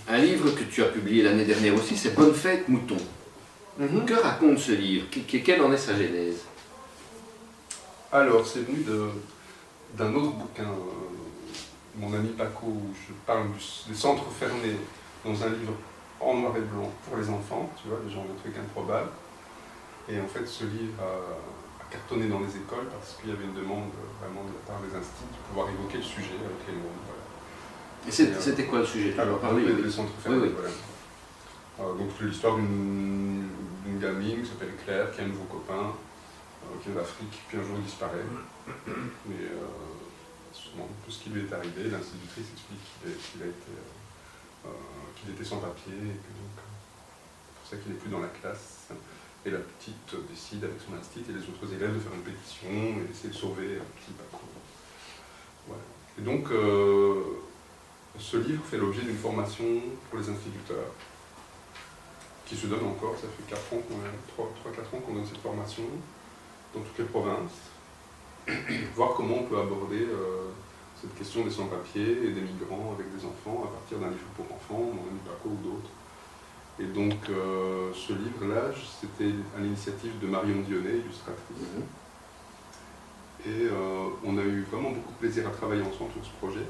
Un livre que tu as publié l'année dernière aussi, c'est Bonne fête, mouton. Que raconte ce livre? Quelle en est sa genèse? Alors, c'est venu d'un autre bouquin, mon ami Paco, où je parle des centres fermés dans un livre en noir et blanc pour les enfants, tu vois, les gens de trucs improbables. Et en fait, ce livre a cartonné dans les écoles parce qu'il y avait une demande vraiment de la part des instituts de pouvoir évoquer le sujet avec les mômes. Voilà. Et c'était quoi le sujet? Alors, les centres fermés, oui. voilà. Donc, c'est l'histoire d'une gamine qui s'appelle Claire, qui a un nouveau copain, qui vient d'Afrique, puis un jour il disparaît. Mais sûrement tout ce qui lui est arrivé, l'institutrice explique qu'il était sans papier, et que donc c'est pour ça qu'il n'est plus dans la classe. Et la petite décide avec son institut et les autres élèves de faire une pétition et d'essayer de sauver un petit Paco. Voilà. Et donc, ce livre fait l'objet d'une formation pour les instituteurs, qui se donne encore, ça fait 3-4 ans qu'on donne cette formation dans toutes les provinces, voir comment on peut aborder cette question des sans-papiers et des migrants avec des enfants à partir d'un livre pour enfants, mon ami Paco ou d'autres. Et donc ce livre-là, c'était à l'initiative de Marion Dionnet, illustratrice. Et on a eu vraiment beaucoup de plaisir à travailler ensemble sur ce projet.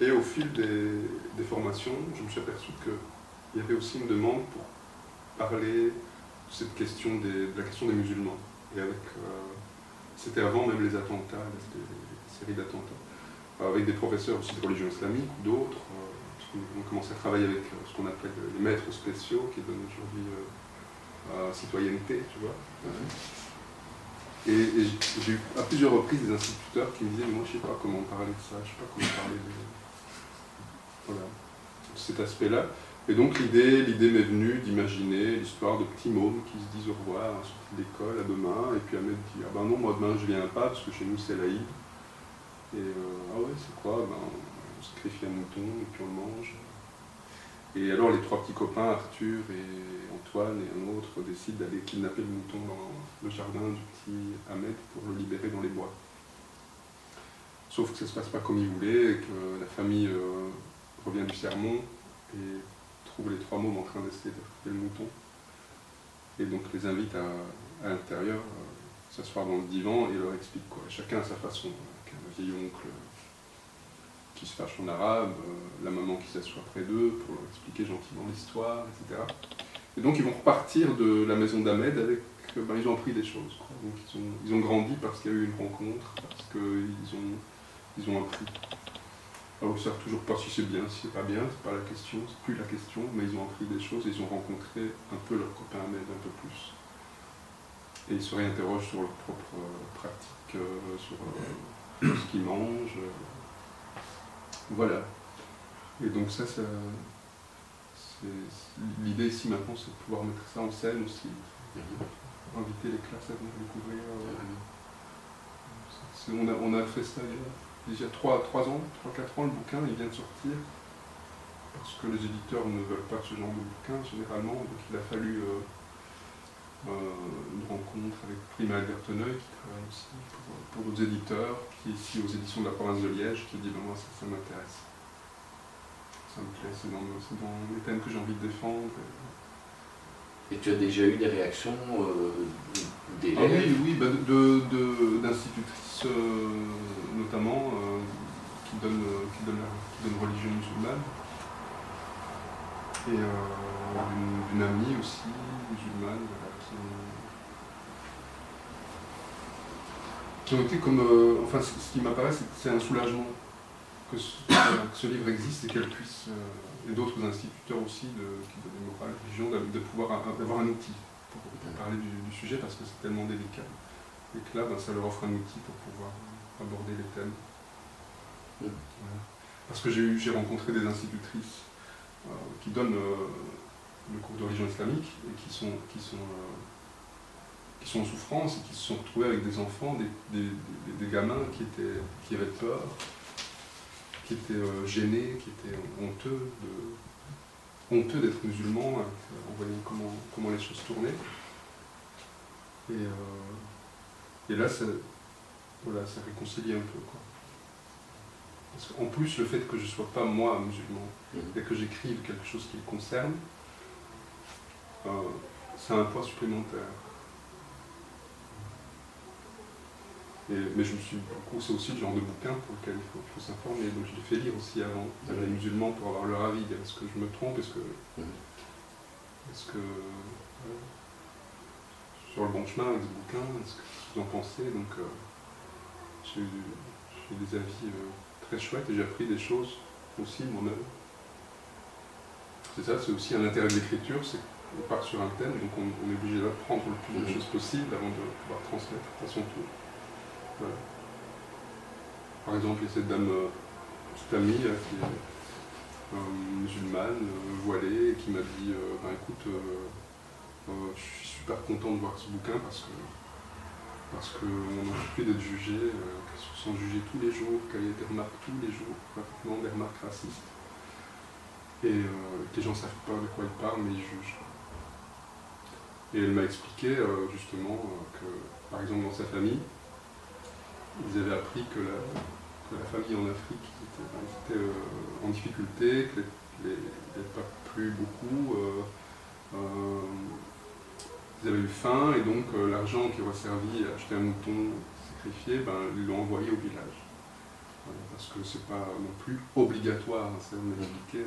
Et au fil des formations, je me suis aperçu qu'il y avait aussi une demande pour parler de cette question de la question des musulmans. Et c'était avant même les attentats, les séries d'attentats, avec des professeurs aussi de religion islamique ou d'autres. On commençait à travailler avec ce qu'on appelle les maîtres spéciaux, qui donnent aujourd'hui citoyenneté, tu vois. Et j'ai eu à plusieurs reprises des instituteurs qui me disaient, moi je ne sais pas comment parler de ça, je ne sais pas comment parler de voilà, cet aspect-là. Et donc l'idée m'est venue d'imaginer l'histoire de petits mômes qui se disent au revoir à la sortie d'école, à demain, et puis à me dire, ah ben non, moi demain je viens pas, parce que chez nous c'est l'Aïd. Et ah ouais, c'est quoi? Ben, on sacrifie un mouton, et puis on le mange. Et alors les 3 petits copains, Arthur et Antoine et un autre, décident d'aller kidnapper le mouton dans le jardin du petit Ahmed pour le libérer dans les bois. Sauf que ça ne se passe pas comme ils voulaient, et que la famille revient du sermon et trouve les 3 mômes en train d'essayer d'attraper le mouton. Et donc les invite à l'intérieur, s'asseoir dans le divan et leur explique quoi. Chacun à sa façon, avec un vieil oncle qui se fâche en arabe, la maman qui s'assoit près d'eux pour leur expliquer gentiment l'histoire, etc. Et donc ils vont repartir de la maison d'Ahmed avec, ils ont appris des choses, quoi. Donc ils ont grandi parce qu'il y a eu une rencontre, parce qu'ils ont appris. Alors ils ne savent toujours pas si c'est bien, si c'est pas bien, c'est pas la question, c'est plus la question, mais ils ont appris des choses et ils ont rencontré un peu leur copain Ahmed un peu plus. Et ils se réinterrogent sur leurs propres pratiques, sur ce qu'ils mangent. Voilà. Et donc ça l'idée ici maintenant, c'est de pouvoir mettre ça en scène aussi, inviter les classes à venir découvrir. On a fait ça il y a 3-4 ans, le bouquin, il vient de sortir, parce que les éditeurs ne veulent pas ce genre de bouquin généralement, donc il a fallu une rencontre avec Prima Alberteneuil, qui travaille aussi pour d'autres éditeurs, qui est ici aux éditions de la province de Liège, qui dit ben moi ça m'intéresse. Ça me plaît, c'est dans les thèmes que j'ai envie de défendre. Et tu as déjà eu des réactions d'élèves? Oui, d'institutrices notamment, qui donnent religion musulmane. Et d'une amie aussi, musulmane, qui ont été comme... enfin, ce qui m'apparaît, c'est un soulagement que ce livre existe et qu'elle puisse... et d'autres instituteurs aussi, qui donnent des morales, religion, de pouvoir avoir un outil pour parler du sujet, parce que c'est tellement délicat. Et que là, ça leur offre un outil pour pouvoir aborder les thèmes. Voilà. Parce que j'ai rencontré des institutrices qui donnent le cours de religion islamique et qui sont en souffrance et qui se sont retrouvés avec des enfants, des gamins qui avaient peur, qui étaient gênés, qui étaient honteux d'être musulmans, en voyant comment les choses tournaient. Et là, ça réconcilie un peu, quoi. Parce qu'en plus, le fait que je ne sois pas moi musulman et que j'écrive quelque chose qui le concerne, c'est un poids supplémentaire. Mais je me suis beaucoup, c'est aussi le genre de bouquin pour lequel il faut s'informer. Donc je l'ai fait lire aussi avant à des musulmans pour avoir leur avis. Est-ce que je me trompe? Est-ce que sur le bon chemin avec ce bouquin? Est-ce que vous en pensez? Donc j'ai eu des avis très chouettes et j'ai appris des choses aussi moi-même. C'est ça, c'est aussi un intérêt de l'écriture, c'est qu'on part sur un thème, donc on est obligé d'apprendre le plus de choses possible avant de pouvoir transmettre à son tour. Voilà. Par exemple, il y a cette dame, cette amie qui est musulmane, voilée, qui m'a dit écoute, je suis super content de voir ce bouquin parce qu'on n'en peut plus d'être jugé, qu'elle se sent jugée tous les jours, qu'elle y a des remarques tous les jours, pratiquement des remarques racistes. Et que les gens ne savent pas de quoi ils parlent, mais ils jugent. Et elle m'a expliqué justement que, par exemple, dans sa famille, ils avaient appris que la famille en Afrique était en difficulté, que les pas plus beaucoup, ils avaient eu faim, et donc l'argent qui aurait servi à acheter un mouton sacrifié, ils l'ont envoyé au village. Voilà, parce que c'est pas non plus obligatoire, ça m'a expliqué,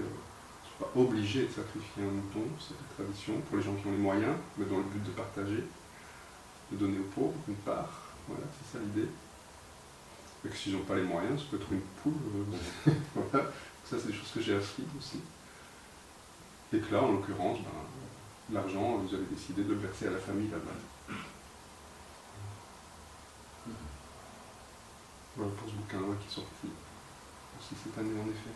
pas obligé de sacrifier un mouton, c'est une tradition pour les gens qui ont les moyens, mais dans le but de partager, de donner aux pauvres une part. Voilà, c'est ça l'idée. Et que s'ils n'ont pas les moyens, ça peut être une poule. Voilà. Ça, c'est des choses que j'ai appris aussi. Et que là, en l'occurrence, l'argent, vous avez décidé de le verser à la famille là-bas. Voilà pour ce bouquin-là qui est sorti aussi cette année en effet.